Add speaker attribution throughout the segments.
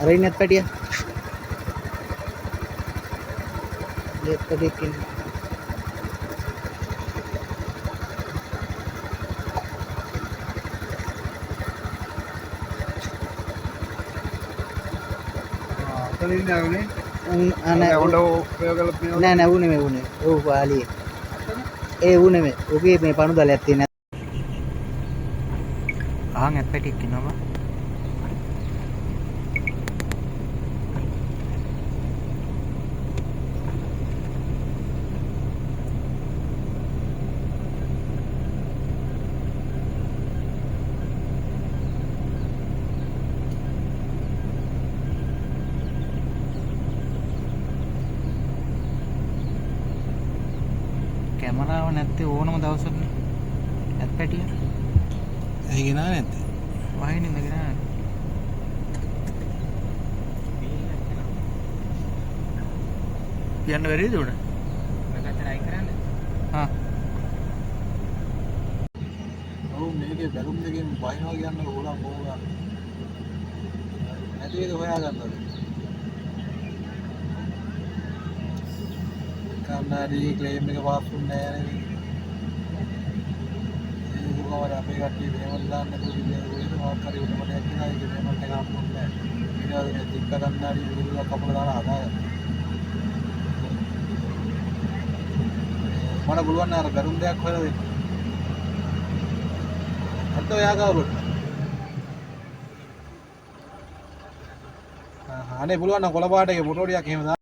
Speaker 1: අර ඉන්නත් පැටිය. ඒත් පැටියෙක් ඉන්නේ.
Speaker 2: අතලින් ආවනේ.
Speaker 1: නෑ
Speaker 2: හොඬ ප්‍රයෝග කරලා තියෙනවා.
Speaker 1: නෑ ඌ නෙමෙයි උනේ. ඌ පාලියේ. ඒ ඌ නෙමෙයි. ඌගේ මේ පණුදලයක් තියෙන. ආන් ඇත් පැටියෙක් ඉන්නවා. කැමරාව නැත්තේ ඕනම දවසක ඇත් පැටිය.
Speaker 2: ඇයි ගෙනාවේ නැත්තේ?
Speaker 1: වහින්න ගෙනා. කියන්න බැරිද උඩ? මගතර අයි කරන්න. හා.
Speaker 2: ඔව් මේකේ බැලුම් දෙකෙන් වහිනවා කියන්න ඕලා මොනවා. නැති එක හොයාගන්නද? කන්නාඩි ක්ලේම් එක පාස් වුනේ නැහැ නේද? ඒක කොහොමද අපේ කට්ටිය මේවත් දාන්න පුළුවන් නේද? මොකක් හරි උඩමඩයක් කියලා ඒක මේවත් එක හම්බුනේ නැහැ. ඊට පස්සේ තික්ක කන්නාඩි විදුලියක් කපලා දාලා හදාගත්තා. මට පුළුවන් අර බැලුම් දෙයක් හොයලා දෙන්න. අත ඔයා ගාවට. අනේ පුළුවන් නම් කොළ පාට එකේ ෆොටෝ ටිකක් එහෙම දාන්න.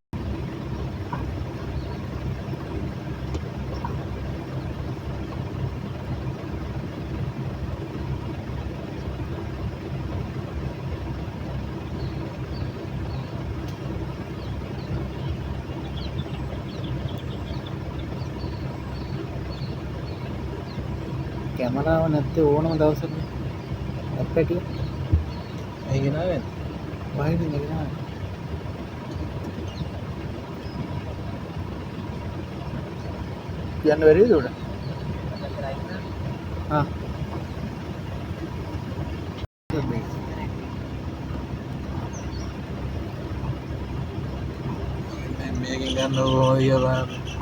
Speaker 1: කැමරාව නැත්තේ ඕනම දවසක ඇත් පැටිය.
Speaker 2: ඇයි ගෙනාවේ?
Speaker 1: වහින්න ගෙනා. කියන්න බැරිද උඩ? හා.
Speaker 2: මේකෙන් ගන්න ඕය බලන්න.